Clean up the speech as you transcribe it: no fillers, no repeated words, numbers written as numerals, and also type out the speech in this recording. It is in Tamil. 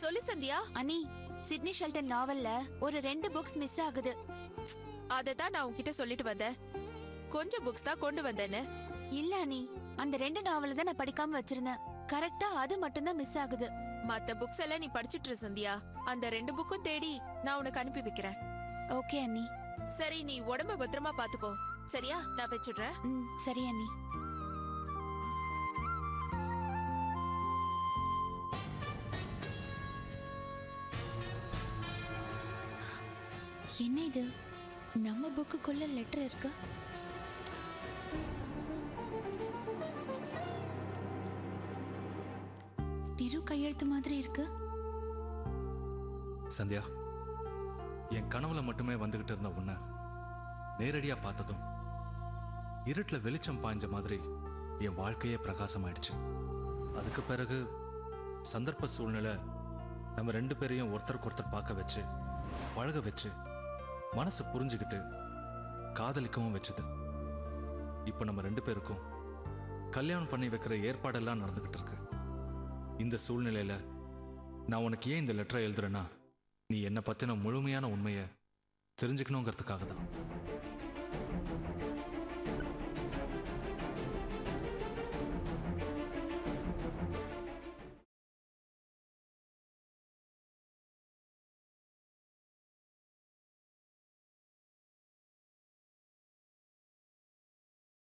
சொல்லு சந்தியா. அனி, சிட்னி ஷெல்டன் நாவல்ல ஒரு 2 புக்ஸ் மிஸ் ஆகுது. அததான் நான் உன்கிட்ட சொல்லிட்டு வந்தேன். கொஞ்சம் புக்ஸ் தான் கொண்டு வந்தேன்னு. இல்ல அனி, அந்த 2 நாவல தான் நான் படிக்காம வச்சிருந்தேன். கரெக்டா அது மட்டும் தான் மிஸ் ஆகுது. மத்த புக்ஸ் எல்லாம் நீ படிச்சிட்டு இரு சந்தியா. அந்த 2 புக்கும் தேடி நான் உனக்கு அனுப்பி வைக்கிறேன். ஓகே அண்ணி. சரி, நீ உடம்ப பத்திரமா பாத்துக்கோ. சரியா? நான் வச்சிடுறேன். சரி அண்ணி. என்ன இது? நம்ம புக்குக்குள்ள லெட்டர் இருக்கு. திரு கையெழுத்து மாதிரி இருக்கு. சந்தியா, என் கனவுல மட்டுமே வந்துகிட்டு இருந்த உன்னை நேரடியா பார்த்ததும் இருட்டுல வெளிச்சம் பாய்ஞ்ச மாதிரி என் வாழ்க்கையே பிரகாசமாயிடுச்சு. அதுக்கு பிறகு சந்தர்ப்ப சூழ்நிலை நம்ம 2 பேரையும் ஒருத்தருக்கு ஒருத்தர் பார்க்க வச்சு, பழக வச்சு, மனசு புரிஞ்சுக்கிட்டு காதலிக்கவும் வச்சுது. இப்போ நம்ம 2 பேருக்கும் கல்யாணம் பண்ணி வைக்கிற ஏற்பாடெல்லாம் நடந்துகிட்டு இருக்கு. இந்த சூழ்நிலையில நான் உனக்கு ஏன் இந்த லெட்டரை எழுதுறேன்னா, நீ என்னை பத்தின முழுமையான உண்மையை தெரிஞ்சுக்கணுங்கிறதுக்காக தான்.